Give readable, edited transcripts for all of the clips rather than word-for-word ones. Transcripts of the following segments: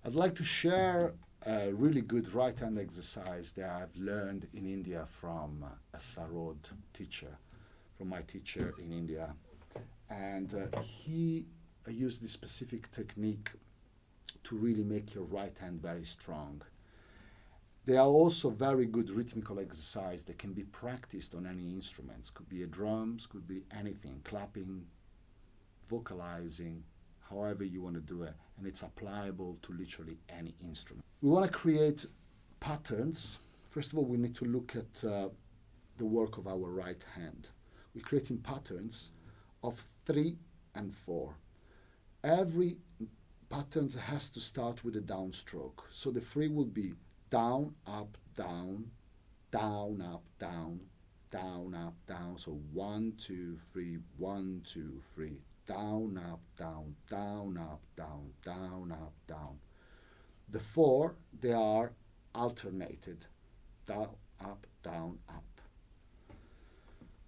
I'd like to share a really good right hand exercise that I've learned in India from a Sarod teacher, from my teacher in India. And he used this specific technique to really make your right hand very strong. There are also very good rhythmical exercise that can be practiced on any instruments. Could be a drums, could be anything, clapping, vocalizing, however you want to do it, and it's applicable to literally any instrument. We want to create patterns. First of all, we need to look at the work of our right hand. We're creating patterns of 3 and 4. Every pattern has to start with a downstroke. So the 3 will be down, up, down, down, up, down, down, up, down. So 1, 2, 3, 1, 2, 3. Down, up, down, down, up, down, down, up, down. The 4, they are alternated. Down, up, down, up.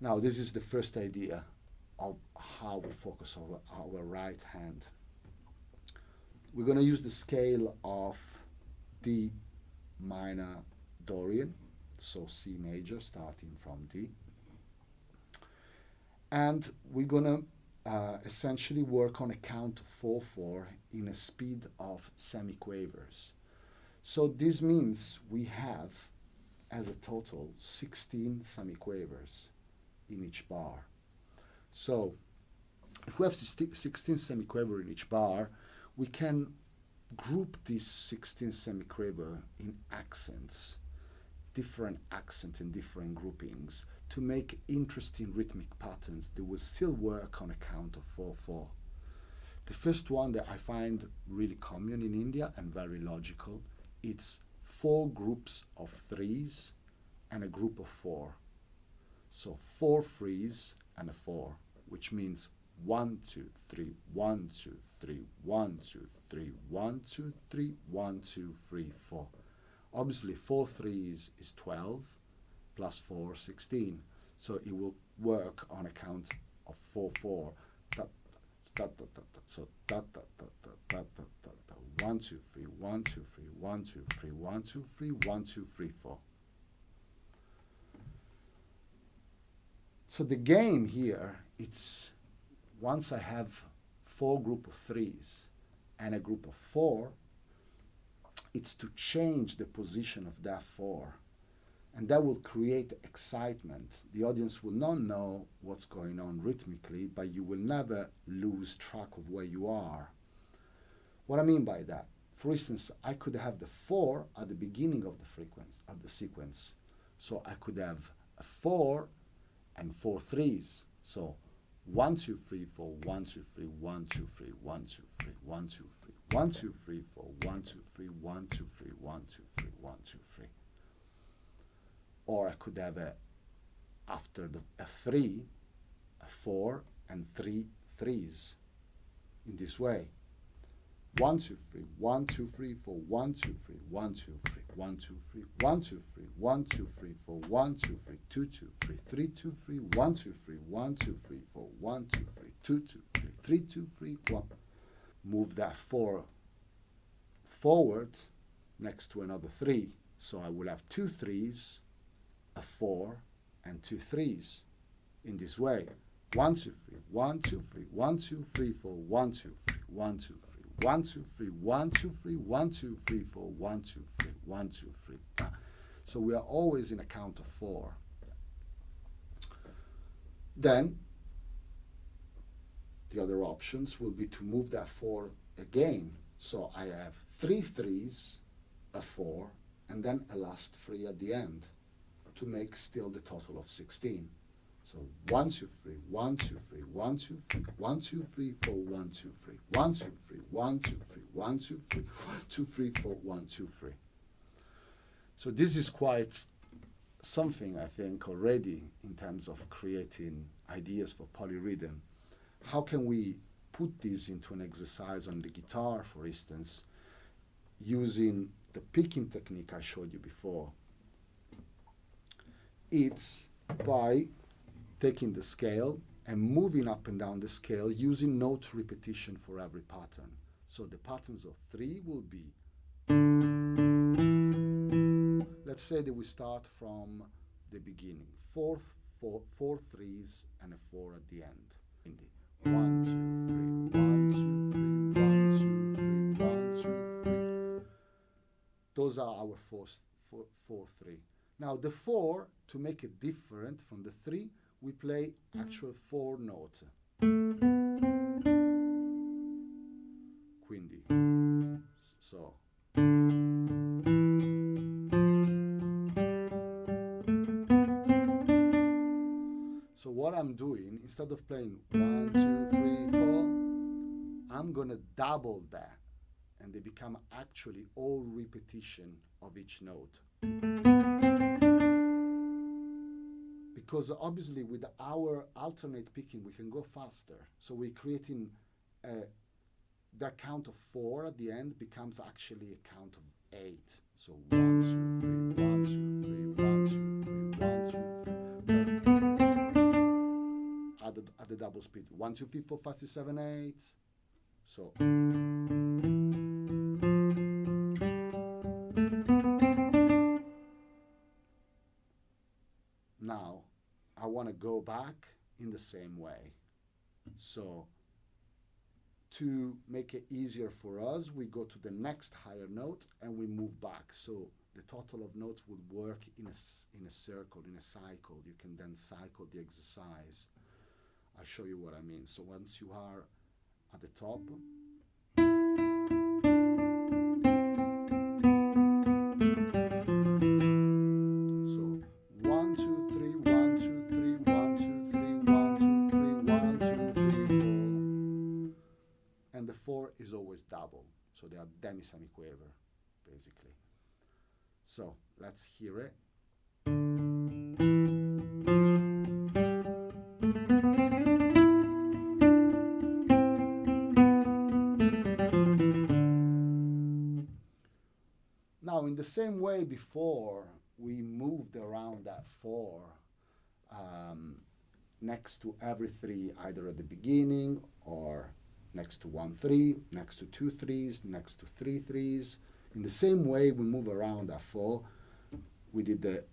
Now, this is the first idea of how we focus on our right hand. We're going to use the scale of D minor Dorian, so C major, starting from D. And we're going to essentially work on a count of 4/4 in a speed of semiquavers. So this means we have, as a total, 16 semiquavers in each bar. So if we have 16 semiquaver in each bar, we can group these 16 semiquaver in accents, different accents in different groupings, to make interesting rhythmic patterns that will still work on a count of 4/4. The first one that I find really common in India and very logical, it's 4 groups of 3s and a group of 4. So 4 3s and a 4, which means 1, 2, 3, 1, 2, 3, 1, 2, 3, 1, 2, 3, 1, 2, 3, 4. Obviously, 4 3s is 12, plus 4, 16. So it will work on a count of 4/4. So 1, 2, 3, 1, 2, 3, 1, 2, 3, 1, 2, 3, 1, 2, 3, 4. So the game here, it's once I have 4 group of 3s and a group of 4, it's to change the position of that 4. And that will create excitement. The audience will not know what's going on rhythmically, but you will never lose track of where you are. What I mean by that, for instance, I could have the 4 at the beginning of the sequence. So I could have a 4 and 4 3s. So 1, 2, 3, 4, 1, 2, 3, 1, 2, 3, 1, 2, 3, 1, 2, 3, 1, 2, 3, 4, 1, 2, 3, 1, 2, 3, 1, 2, 3, 1, 2, 3. Or I could have after a 3, a 4, and 3 3s in this way. 1, 2, 3, 1, 2, 3, 4, 1, 2, 3, 1, 2, 3, 1, 2, 3, 1, 2, 3, 1, 2, 3, 4, 1, 2, 3, 2, 2, 3, 3, 2, 3, 1, 2, 3, 1, 2, 3, 4, 1, 2, 3, 2, 2, 3, 3, 2, 3, 1. Move that 4 forward next to another 3. So I will have 2 3s, a 4, and 2 3s in this way. 1, 2, 3, 1, 2, 3, 1, 2, 3, 4, 1, 2, 3, 1, 2, 3, 1, 2, 3, 1, 2, 3, 1, 2, 3, 4, 1, 2, 3, 1, 2, 3. So we are always in a count of 4. Then the other options will be to move that 4 again. So I have 3 3s, a 4, and then a last 3 at the end to make still the total of 16. So 1, 2, 3, 1, 2, 3, 1, 2, 3, 1, 2, 3, 4, 1, 2, 3, 1, 2, 3, 1, 2, 3, 1, 2, 3, 1, 2, 3, 4, 1, 2, 3. So this is quite something, I think, already in terms of creating ideas for polyrhythm. How can we put this into an exercise on the guitar, for instance, using the picking technique I showed you before? It's by taking the scale and moving up and down the scale using note repetition for every pattern. So the patterns of 3 will be, let's say that we start from the beginning, four threes and a 4 at the end. 1, 2, 3, 1, 2, 3, 1, 2, 3, 1, 2, 3. Those are our 4, 3. Now the 4, to make it different from the 3, we play actual 4 note. Quindi, so. So what I'm doing, instead of playing 1, 2, 3, 4, I'm gonna double that, and they become actually all repetition of each note. Because obviously with our alternate picking, we can go faster. So we're creating that count of 4 at the end becomes actually a count of 8. So 1, 2, 3, 1, 2, 3, 1, 2, 3, 1, 2, 3. At the double speed. 1, 2, 3, 4, 5, 6, 7, 8. So. Now, I want to go back in the same way. So, to make it easier for us, we go to the next higher note and we move back. So the total of notes would work in a circle, in a cycle. You can then cycle the exercise. I'll show you what I mean. So once you are at the top, is always double, so they are demi-semiquaver, basically. So let's hear it. Now, in the same way before, we moved around that 4 next to every 3, either at the beginning or next to 1 3, next to 2 3s, next to 3 3s. In the same way we move around that 4, we did the,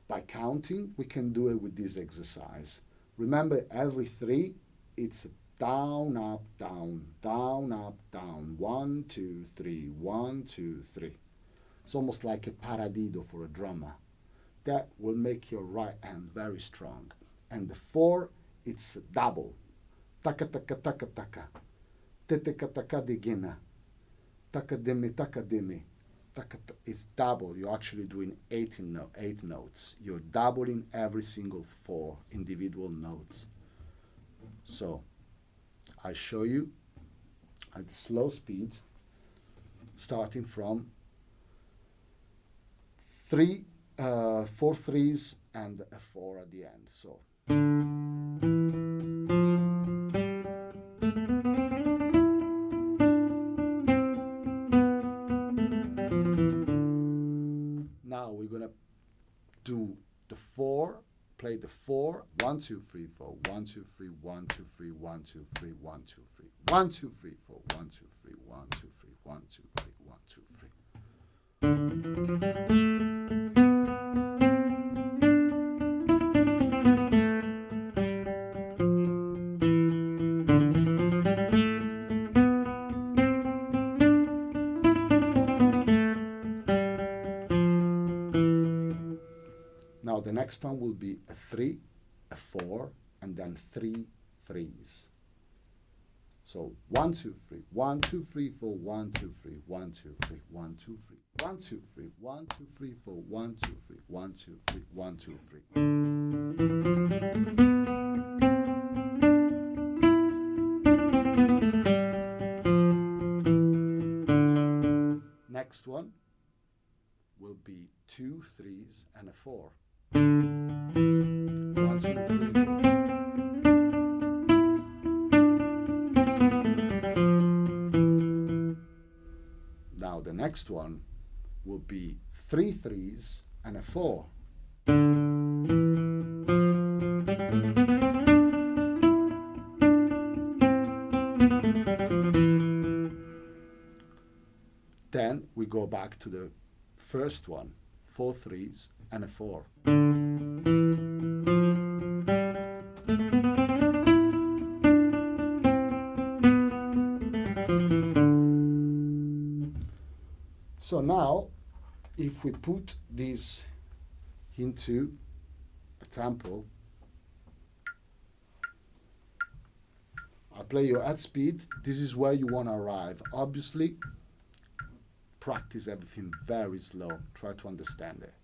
by counting, we can do it with this exercise. Remember, every 3, it's down, up, down, down, up, down, 1, 2, 3, 1, 2, 3. It's almost like a paradiddle for a drummer. That will make your right hand very strong. And the 4, it's double. Taka taka taka taka, teteka taka digina, taka dimi, taka. It's double. You're actually doing 8 notes. You're doubling every single 4 individual notes. So I show you at slow speed, starting from 4 3s and a 4 at the end. So. Now we're gonna do the 4, play the 4, 1, 2, 3, 4, 1, 2, 3, 1, 2, 3, 1, 2, 3, 1, 2, 3, 1, 2, 3, 4, 1, 2, 3, 1, 2, 3, 1, 2, 3, 1, 2, 3. Now the next one will be a 3, a 4, and then 3 3s. So 1, 2, 3, 1, 2, 3, 4, 1, 2, 3, 1, 2, 3, 1, 2, 3, 1, 2, 3, 1, 2, 3, 4, 1, 2, 3, 1, 2, 3, 1, 2, 3. Next one will be 2 3s and a 4. 1, 2, 3, 4. Now the next one will be 3 3s and a 4. Then we go back to the first one, 4 3s and a 4. So now, if we put this into a tempo, I play you at speed. This is where you want to arrive. Obviously, practice everything very slow. Try to understand it.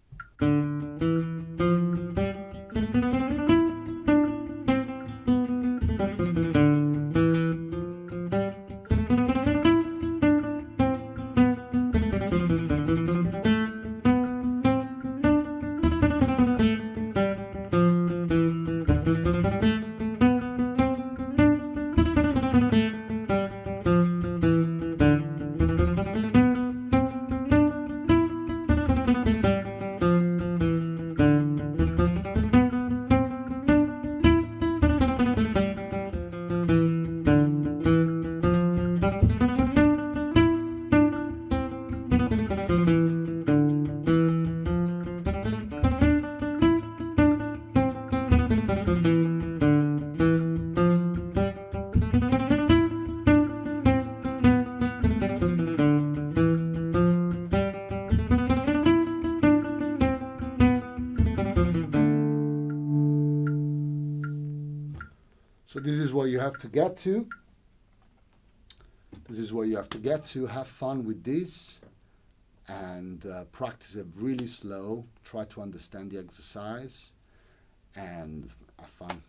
So this is where you have to get to. This is where you have to get to. Have fun with this and practice it really slow. Try to understand the exercise and have fun.